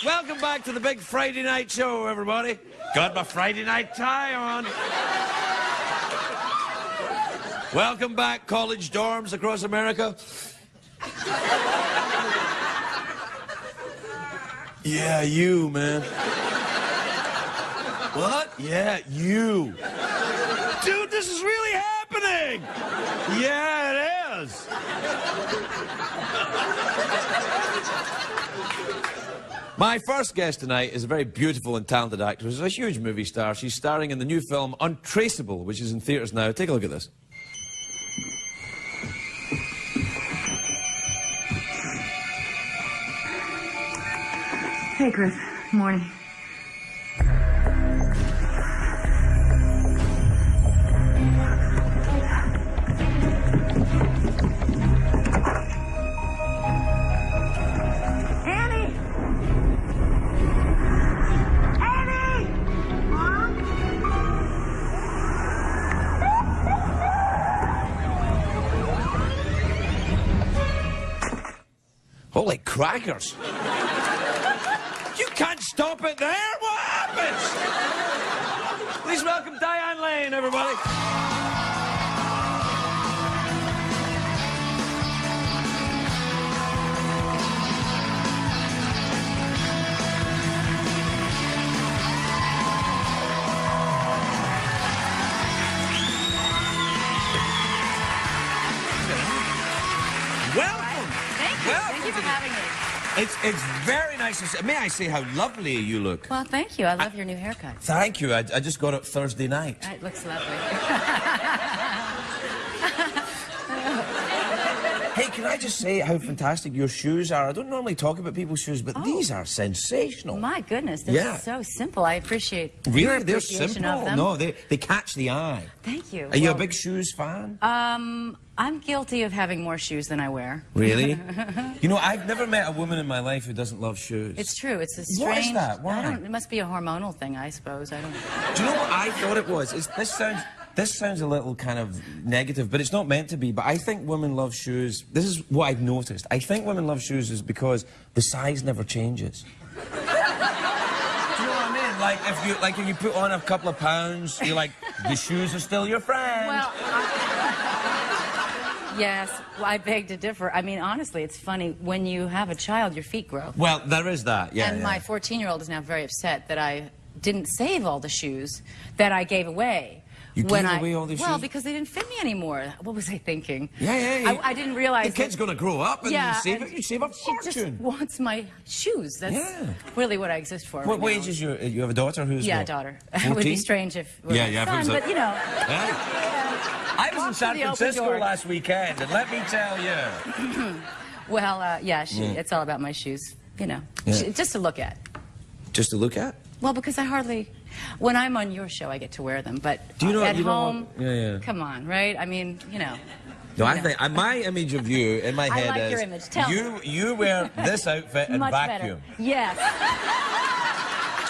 Welcome back to the big Friday night show, everybody. Got my Friday night tie on. Welcome back, college dorms across America. Yeah, you, man. What? Yeah, you. Dude, this is really happening. Yeah, it is. My first guest tonight is a very beautiful and talented actress. She's a huge movie star. She's starring in the new film Untraceable, which is in theatres now. Take a look at this. Hey, Chris. Morning. Holy crackers. You can't stop it there. What happens? Please welcome Diane Lane, everybody. Welcome. Thank you. Thank you for having me. It's very nice to see. May I say how lovely you look? Well, thank you. I love your new haircut. Thank you. I just got it Thursday night. It looks lovely. Hey, can I just say how fantastic your shoes are? I don't normally talk about people's shoes, but these are sensational. My goodness, they're so simple. I appreciate your Really? They're appreciation simple? of them. No, they catch the eye. Thank you. Are you a big shoes fan? I'm guilty of having more shoes than I wear. Really? You know, I've never met a woman in my life who doesn't love shoes. It's true. It's a strange... What is that? Why? It must be a hormonal thing, I suppose. I don't... Do you know what I thought it was? This sounds a little kind of negative, but it's not meant to be. But I think women love shoes. This is what I've noticed. I think women love shoes is because the size never changes. Do you know what I mean? Like if you put on a couple of pounds, you're like, the shoes are still your friend. Well, yes, well, I beg to differ. I mean, honestly, it's funny. When you have a child, your feet grow. Well, there is that, yeah. And my 14-year-old is now very upset that I didn't save all the shoes that I gave away. You gave away all the shoes? Well, because they didn't fit me anymore. What was I thinking? Yeah. I didn't realize the kid's going to grow up and you save a fortune. She just wants my shoes. That's really what I exist for. What age is you have a daughter who's a what? daughter. It would be strange if it was a son, but you know. I was in San Francisco last weekend, and let me tell you. Well, it's all about my shoes, you know, just to look at. Just to look at? Well, because I hardly... When I'm on your show, I get to wear them, but do you know, at you home, come on, right? I mean, you know. No, I think my image of you in my head is your image. Tell me. You wear this outfit and Much vacuum. Better. Yes.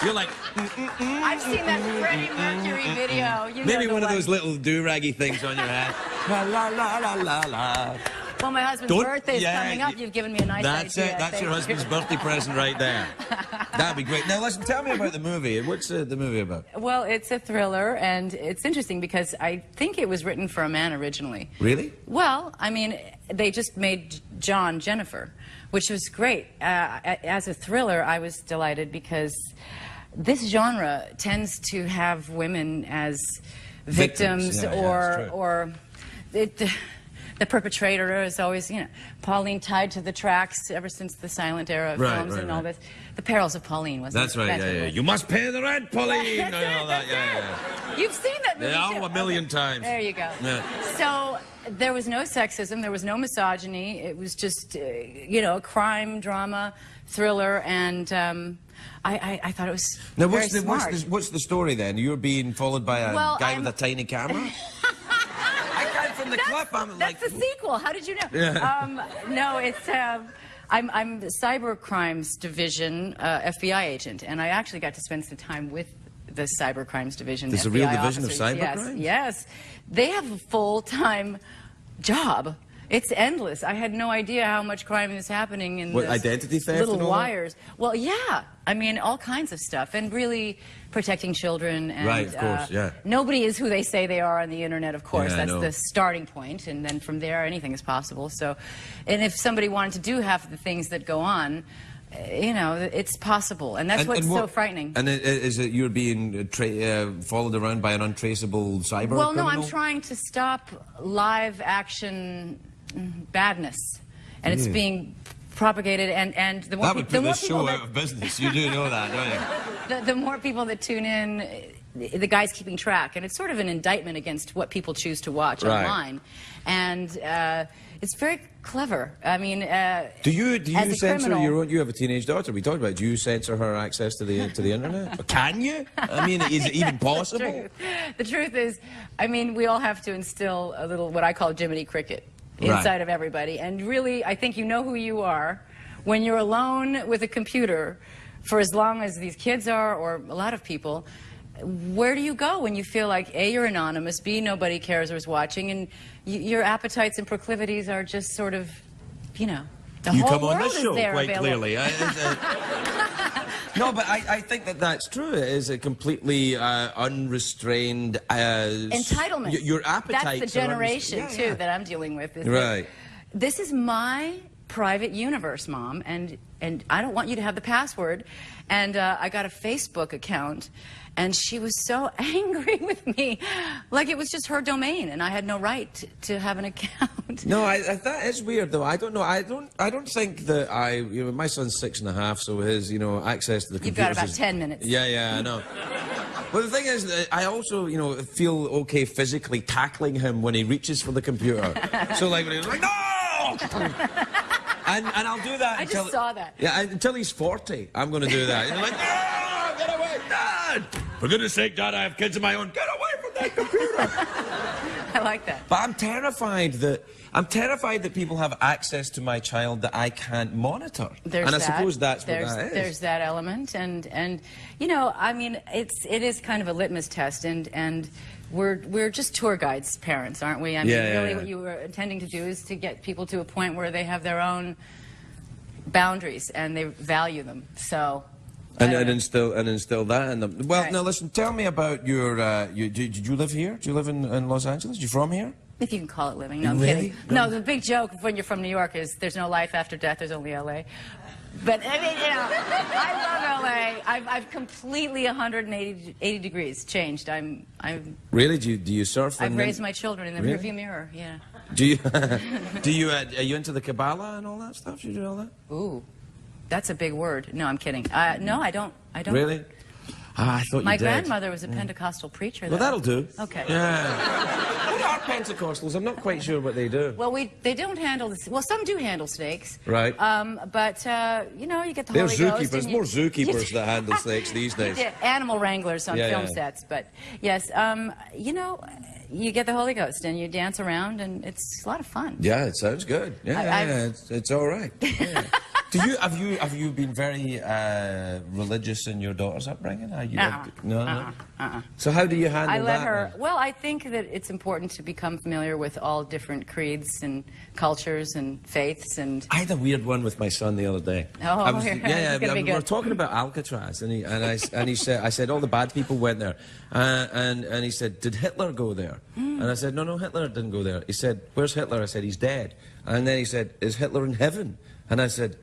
You're like. I've seen that Freddie Mercury video. You Maybe know one of those little do-raggy things on your head. La la la la la la. Well, my husband's birthday's coming up. You've given me a nice idea. That's it. That's your husband's birthday present right there. That'd be great. Now, listen, tell me about the movie. What's the movie about? Well, it's a thriller, and it's interesting because I think it was written for a man originally. Really? Well, I mean, they just made John Jennifer, which was great. As a thriller, I was delighted because this genre tends to have women as victims or the perpetrator is always, you know, Pauline tied to the tracks ever since the silent era of films and all this. The Perils of Pauline, wasn't it? That's right, yeah. You must pay the rent, Pauline! That's it. You've seen that movie, too. A million times. There you go. Yeah. So, there was no sexism, there was no misogyny, it was just, you know, a crime, drama, thriller, and I thought it was very smart. What's the story, then? You're being followed by a guy with a tiny camera? From the clip, that's the sequel. How did you know? Yeah. No, it's I'm the Cyber Crimes Division FBI agent, and I actually got to spend some time with the Cyber Crimes Division. There's FBI a real division officers. of cyber crimes? Yes, they have a full-time job It's endless. I had no idea how much crime is happening in this identity theft little and all wires. That? Well, yeah. I mean, all kinds of stuff, and really protecting children. And, right, of course, yeah. Nobody is who they say they are on the internet, of course. Yeah, that's the starting point, and then from there, anything is possible. So, and if somebody wanted to do half of the things that go on, you know, it's possible, and that's what's so frightening. And is it you're being followed around by an untraceable cyber criminal? No, I'm trying to stop live action badness, and it's being propagated, and the more that would put this show out of business. You do know that, don't you? The more people that tune in, the guy's keeping track, and it's sort of an indictment against what people choose to watch online, and it's very clever. I mean, do you censor criminal, your own? You have a teenage daughter. We talked about it. Do you censor her access to the internet? Or can you? I mean, is it even possible? The truth is, I mean, we all have to instill a little what I call Jiminy Cricket inside of everybody, and really, I think you know who you are when you're alone with a computer for as long as these kids are, or a lot of people. Where do you go when you feel like A, you're anonymous, B, nobody cares or is watching, and your appetites and proclivities are just sort of, you know, the you whole come on world this show is there quite available. clearly. No, but I think that's true. It is a completely unrestrained entitlement. Your appetite. That's the generation too that I'm dealing with. Right. This is my private universe, Mom, and I don't want you to have the password. And I got a Facebook account, and she was so angry with me, like it was just her domain, and I had no right to have an account. No, that is weird though. I don't know. I don't think that my son's 6.5, so his access to the computer. You've got about 10 minutes. Yeah, I know. Well, the thing is, I also, feel okay physically tackling him when he reaches for the computer. So, like, when he's like, no! And I'll do that I until... just saw that. Yeah, until he's 40, I'm going to do that. And he's like, no! Get away, Dad! For goodness sake, Dad, I have kids of my own. Get away from that computer! I like that. But I'm terrified that people have access to my child that I can't monitor. There's I suppose that's what that is. There's that element, and I mean, it is kind of a litmus test, and we're just tour guides, parents, aren't we? I mean, really, what you were intending to do is to get people to a point where they have their own boundaries and they value them. So. And instill that in them. Well, now listen. Tell me about your. Did you live here? Do you live in Los Angeles? You from here? If you can call it living. No, I'm really? kidding. No, the big joke when you're from New York is there's no life after death. There's only L.A. But I mean, I love L.A. I've completely 180 degrees changed. I'm. Really? Do you surf? I've raised my children in the rearview mirror. Yeah. Do you? Are you into the Kabbalah and all that stuff? You do all that? Ooh. That's a big word. No, I'm kidding. No, I don't. Really? I thought my you did. grandmother was a Pentecostal preacher. Well, that'll do. Okay. Yeah. What are Pentecostals? I'm not quite sure what they do. Well, they don't handle this. Well, some do handle snakes. Right. But you get the They're Holy Ghost. There's more zookeepers that handle snakes these days. Yeah, animal wranglers on film sets. But yes, you get the Holy Ghost and you dance around, and it's a lot of fun. Yeah, it sounds good. Yeah, it's all right. Yeah. Have you been very religious in your daughter's upbringing? No. So how do you handle that? I let her. Well, I think that it's important to become familiar with all different creeds and cultures and faiths and. I had a weird one with my son the other day. Oh, we were talking about Alcatraz, and he said, I said all the bad people went there, and he said, did Hitler go there? And I said, no, Hitler didn't go there. He said, where's Hitler? I said, he's dead. And then he said, is Hitler in heaven? And I said,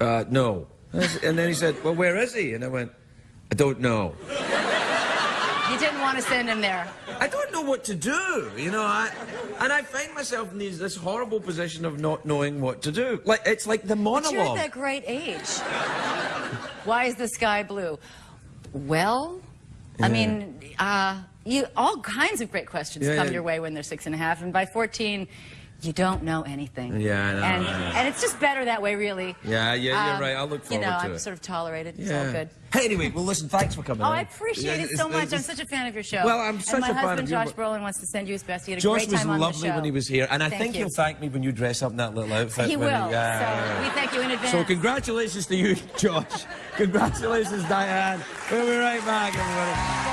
no. And then he said, well, where is he? And I went, I don't know. You didn't want to send him there. I don't know what to do, and I find myself in this horrible position of not knowing what to do. It's like the monologue. But you're at that great age. Why is the sky blue? Well, I mean, all kinds of great questions come your way when they're 6.5, and by 14. You don't know anything. Yeah, I know. And it's just better that way, really. Yeah, you're right. I'll look forward to it. I'm sort of tolerated. It's all good. Hey, anyway, well, listen, thanks for coming on. I appreciate it so much. I'm such a fan of your show. Well, I'm such a fan of my husband, you. Josh Brolin, wants to send you his best. He had a great time on the show. Josh was lovely when he was here, and I think he'll thank me when you dress up in that little outfit. He will. So we thank you in advance. So congratulations to you, Josh. Congratulations, Diane. We'll be right back, everybody.